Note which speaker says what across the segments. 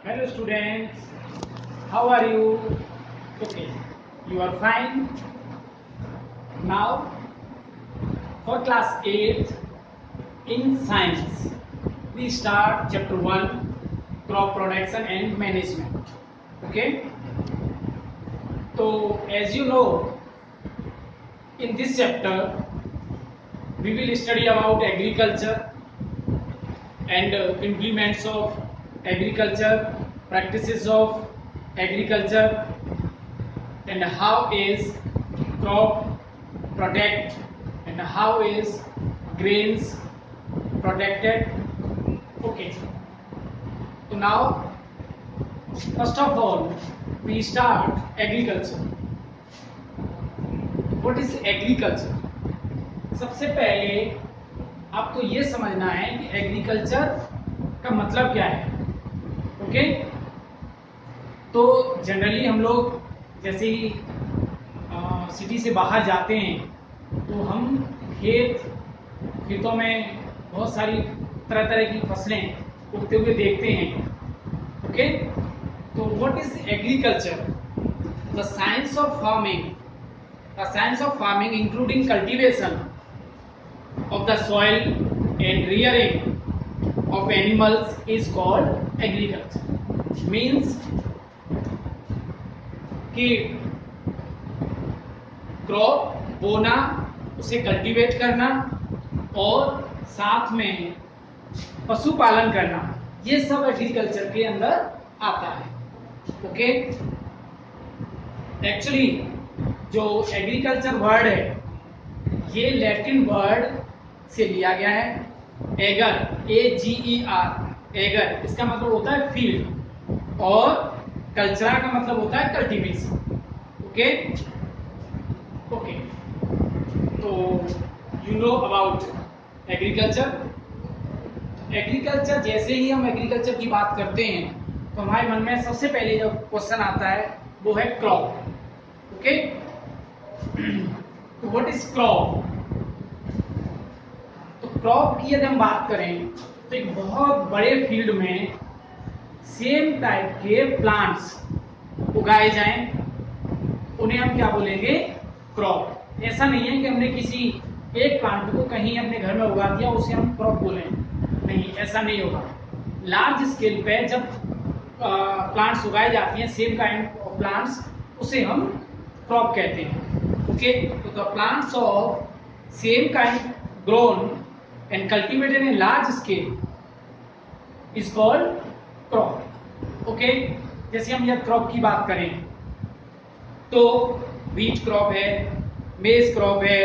Speaker 1: Hello students, how are you? Okay, you are fine. Now for class 8 in science, we start chapter 1 crop production and management. Okay, so as you know, in this chapter we will study about agriculture and implements of agriculture, practices of agriculture, and how is crop protect and how is grains protected. Okay, so now first of all we start agriculture. What is agriculture? सबसे पहले आपको ये समझना है कि agriculture का मतलब क्या है. ओके, तो जनरली हम लोग जैसे ही सिटी से बाहर जाते हैं तो हम खेतों में बहुत सारी तरह तरह की फसलें उगते हुए देखते हैं. ओके, तो what is agriculture? The science of farming including cultivation of the soil and rearing of animals is called agriculture. Means कि क्रॉप बोना, उसे कल्टीवेट करना और साथ में पशुपालन करना, ये सब एग्रीकल्चर के अंदर आता है. ओके, एक्चुअली जो एग्रीकल्चर वर्ड है ये लैटिन वर्ड से लिया गया है. एगर, AGER, एगर, इसका मतलब होता है फील्ड और कल्चरा का मतलब होता है कल्टीवेशन. ओके, तो you know about agriculture. Agriculture, जैसे ही हम एग्रीकल्चर की बात करते हैं तो हमारे मन में सबसे पहले जो क्वेश्चन आता है वो है क्रॉप. ओके, तो व्हाट इज क्रॉप? तो क्रॉप की यदि हम बात करें तो एक बहुत बड़े फील्ड में सेम टाइप के प्लांट्स उगाए जाएं, उन्हें हम क्या बोलेंगे? क्रॉप. ऐसा नहीं है कि हमने किसी एक प्लांट को कहीं अपने घर में उगा दिया उसे हम क्रॉप बोलें. नहीं, ऐसा नहीं होगा. लार्ज स्केल पे जब प्लांट्स उगाए जाती हैं, सेम काइंड ऑफ प्लांट्स, उसे हम क्रॉप कहते हैं. ओके, तो the plants of same kind grown and cultivated in large scale is called crop. Okay, जैसे हम यह क्रॉप की बात करें तो व्हीट क्रॉप है, मेज क्रॉप है,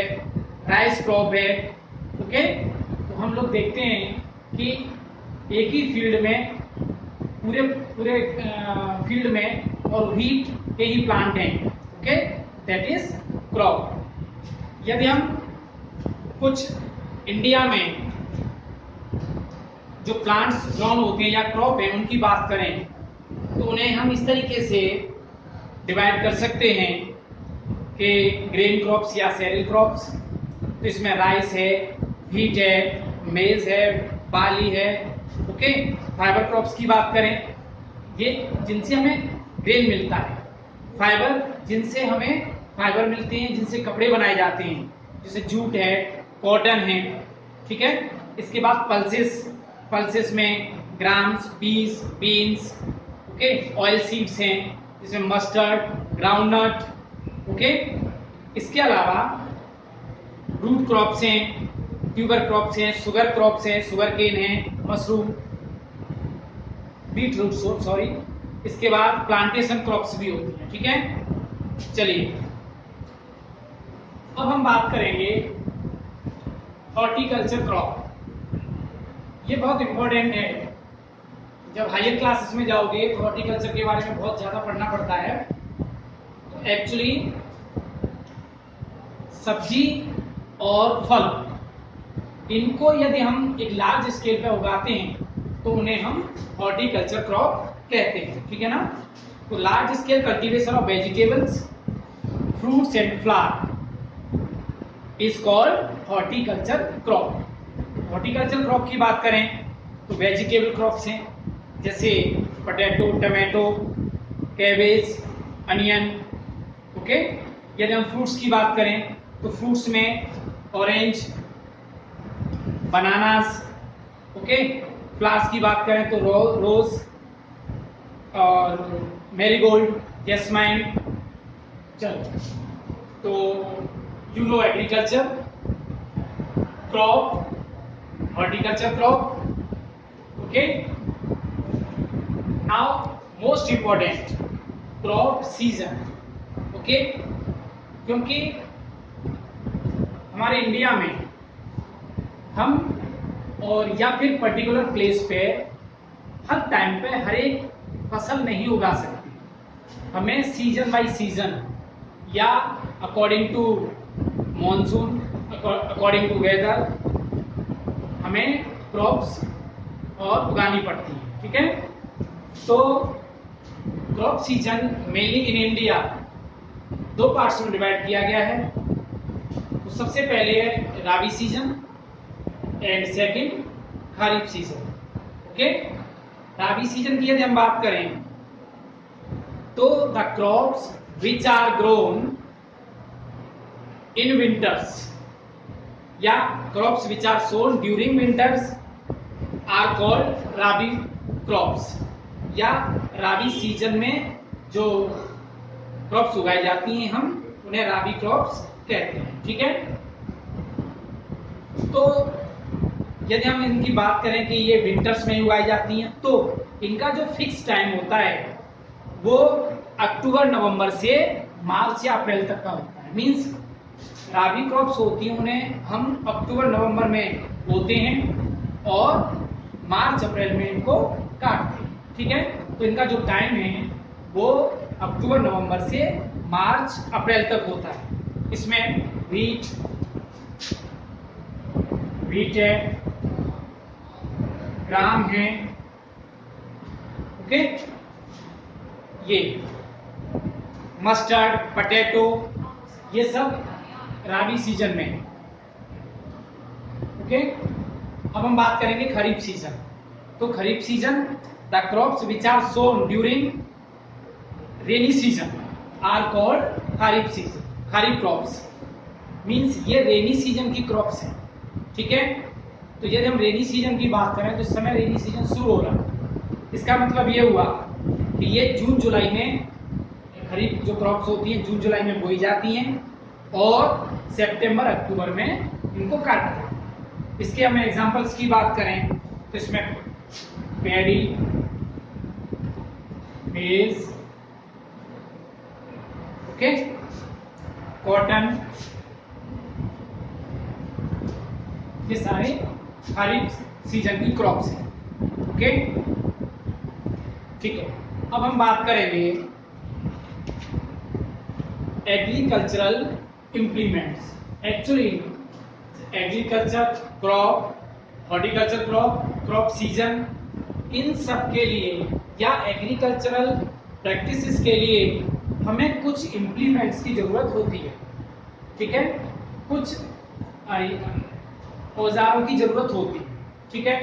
Speaker 1: राइस क्रॉप है. ओके, तो हम लोग देखते हैं कि एक ही फील्ड में पूरे फील्ड में और व्हीट के ही प्लांट हैं. Okay, that is crop. यदि हम कुछ इंडिया में जो प्लांट्स ग्रोन होते हैं या क्रॉप है उनकी बात करें तो उन्हें हम इस तरीके से डिवाइड कर सकते हैं कि ग्रेन क्रॉप्स या सेरियल क्रॉप्स. तो इसमें राइस है, व्हीट है, मेज है, बार्ली है. ओके, फाइबर क्रॉप्स की बात करें, ये जिनसे हमें ग्रेन मिलता है. फाइबर, जिनसे हमें फाइबर मिलते हैं, जिनसे कपड़े बनाए जाते हैं, जैसे जूट है, कॉटन है. ठीक है, इसके बाद पल्सेस में grams, peas, beans. Okay, oil seeds हैं जिसमें मस्टर्ड, ग्राउंडनट. ओके, इसके अलावा रूट क्रॉप्स हैं, ट्यूबर क्रॉप्स हैं, शुगर क्रॉप्स हैं, शुगर केन है, मशरूम, बीट रूट, सॉरी. इसके बाद प्लांटेशन क्रॉप्स भी होती हैं. ठीक है, चलिए अब हम बात करेंगे हॉर्टिकल्चर क्रॉप. ये बहुत इंपॉर्टेंट है. जब हायर क्लासेस में जाओगे तो हॉर्टिकल्चर के बारे में बहुत ज्यादा पढ़ना पड़ता है. तो एक्चुअली सब्जी और फल, इनको यदि हम एक लार्ज स्केल पे उगाते हैं तो उन्हें हम हॉर्टिकल्चर क्रॉप कहते हैं. ठीक है ना. तो large scale cultivation of vegetables, fruits and flower is called horticulture crop. Horticulture crop की बात करें तो वेजिटेबल क्रॉप्स हैं, जैसे potato, tomato, cabbage, onion. Okay, यदि हम फ्रूट्स की बात करें तो फ्रूट्स में ऑरेंज, बनानास। ओके, फ्लावर्स की बात करें तो रोज और मैरीगोल्ड, जैस्माइन। चलो, तो you know agriculture crop, horticulture crop. Okay, now most important crop season. Okay, क्योंकि हमारे इंडिया में हम और या फिर पर्टिकुलर प्लेस पे हर टाइम पे हर एक फसल नहीं उगा सकते। हमें सीजन बाय सीजन या according to monsoon, according to weather हमें क्रॉप्स और उगानी पड़ती है। ठीक है, तो crop season mainly in India दो पार्ट्स में डिवाइड किया गया है। तो सबसे पहले है rabi season and second kharif season. Okay, rabi season की यदि हम बात करें तो the crops which are grown in winters या crops which are sown during winters are called rabi crops, या राबी सीजन में जो क्रॉप्स उगाई जाती हैं हम उन्हें राबी क्रॉप्स कहते हैं। ठीक है, तो यदि हम इनकी बात करें कि ये विंटर्स में उगाई जाती हैं तो इनका जो फिक्स टाइम होता है वो अक्टूबर नवंबर से मार्च या अप्रैल तक का होता है। मींस राबी क्रॉप्स होती हैं उन्हें हम अक्टूबर नवंबर में बोते हैं और मार्च अप्रैल में इनको काटते हैं। ठीक है, तो इनका जो टाइम है वो अक्टूबर नवंबर से मार्च अप्रैल तक होता है। इसमें वीट है, ग्राम है। ओके, ये मस्टर्ड, पोटैटो, ये सब राबी सीजन में है। ओके, अब हम बात करेंगे खरीफ सीजन। तो kharif season the crops which are sown during rainy season are called kharif season, kharif crops. Means ये रेनी सीजन की क्रॉप्स हैं। ठीक है, तो यदि हम रेनी सीजन की बात करें तो इस समय रेनी सीजन शुरू हो रहा है। इसका मतलब ये हुआ कि ये जून जुलाई में खरीफ जो क्रॉप्स होती हैं जून जुलाई में बोई जाती हैं और सितंबर अक्टूबर में इनको काटते हैं। इसके हम एग्जांपल्स की बात करें तो इसमें पैडी, मेज, ओके, कॉटन, ये सारे खरीफ सीजन की क्रॉप्स हैं। ओके, ठीक है, अब हम बात करेंगे agricultural implements. Actually agriculture crop, horticulture crop, crop season, इन सब के लिए या एग्रीकल्चरल प्रैक्टिसेस के लिए हमें कुछ इम्प्लीमेंट्स की जरूरत होती है। ठीक है, कुछ औजारों की जरूरत होती है। ठीक है,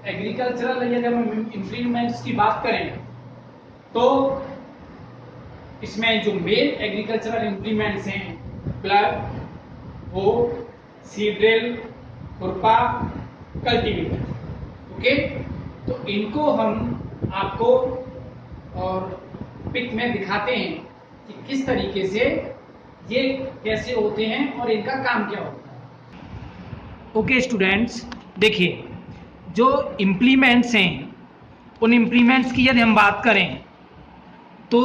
Speaker 1: एग्रीकल्चरल यदि हम इम्प्लीमेंट्स की बात करें तो इसमें जो मेन एग्रीकल्चरल इम्प्लीमेंट्स हैं प्लग, हो, सीड ड्रिल, खुरपा, कल्टीवेटर। ओके, तो इनको हम आपको और पिक में दिखाते हैं कि किस तरीके से ये कैसे होते हैं और इनका काम क्या होता है। ओके स्टूडेंट्स, देखिए जो इम्प्लीमेंट्स हैं उन इम्प्लीमेंट्स की यदि हम बात करें तो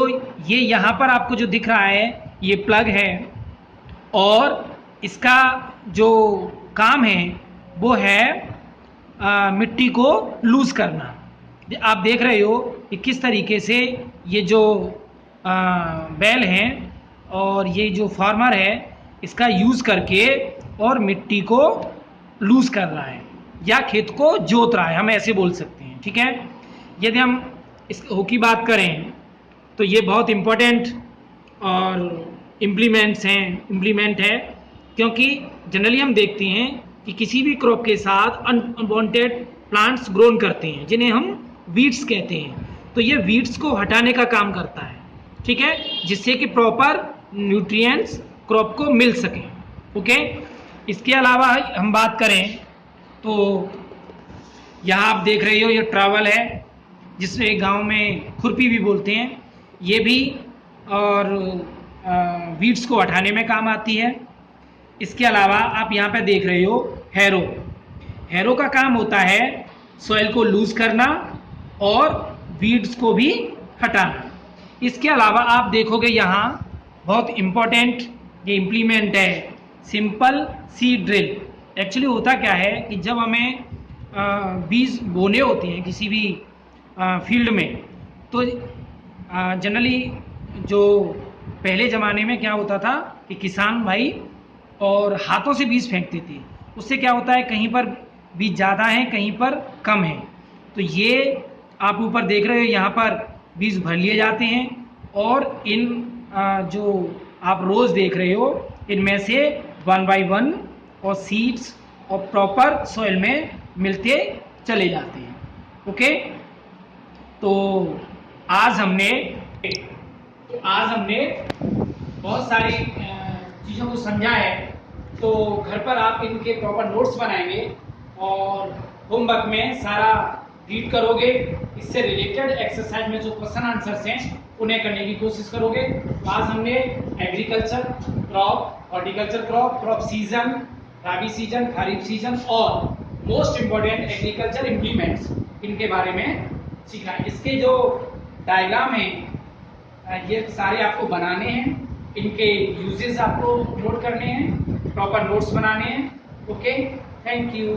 Speaker 1: ये यहाँ पर आपको जो दिख रहा है ये प्लग है और इसका जो काम है वो है मिट्टी को लूज करना। आप देख रहे हो कि किस तरीके से ये जो बैल हैं और ये जो फार्मर है इसका यूज़ करके और मिट्टी को लूज कर रहा है या खेत को जोत रहा है, हम ऐसे बोल सकते हैं। ठीक है, यदि हम इस हो की बात करें तो ये बहुत इम्पोर्टेंट और इम्प्लीमेंट है क्योंकि जनरली हम देखते हैं कि किसी भी क्रॉप के साथ अनवांटेड प्लांट्स ग्रोन करते हैं जिन्हें हम वीड्स कहते हैं। तो ये वीड्स को हटाने का काम करता है, ठीक है, जिससे कि प्रॉपर न्यूट्रिएंट्स क्रॉप को मिल सके। ओके, इसके अलावा हम बात करें तो यहाँ आप देख रहे हो ये ट्रावल है, जिससे गांव में खुरपी भी बोलते हैं, ये भी और वीड्स को हटाने में काम आती है। इसके अलावा आप यहाँ पे देख रहे हो हैरो। हैरो का काम होता है सॉइल को लूज करना और वीड्स को भी हटाना। इसके अलावा आप देखोगे यहाँ बहुत इम्पोर्टेंट ये इम्प्लीमेंट है, सिंपल सीड ड्रिल। एक्चुअली होता क्या है कि जब हमें बीज बोने होते हैं किसी भी फील्ड में, तो जनरली जो पहले ज़माने में क्या होता था कि किसान भाई और हाथों से बीज फेंकते थे। उससे क्या होता है, कहीं पर बीज ज़्यादा हैं, कहीं पर कम है। तो ये आप ऊपर देख रहे हो, यहाँ पर बीज भर लिए जाते हैं और इन जो आप रोज़ देख रहे हो, इनमें से 1 बाय 1 और सीड्स और प्रॉपर सॉइल में मिलते चले जाते हैं। ओके, तो आज हमने बहुत सारी चीज़ों को समझा है। तो घर पर आप इनके प्रॉपर नोट्स बनाएंगे और होमवर्क में सारा रीड करोगे। इससे रिलेटेड एक्सरसाइज में जो क्वेश्चन आंसर्स हैं उन्हें करने की कोशिश करोगे। आज हमने agriculture crop, horticulture crop, crop season, rabi season, kharif season और मोस्ट इम्पोर्टेंट एग्रीकल्चर इम्प्लीमेंट्स, इनके बारे में सीखा। इसके जो डायग्राम हैं ये सारे आपको बनाने हैं, इनके यूजेस आपको नोट करने हैं, प्रॉपर नोट्स बनाने हैं। Okay, thank you.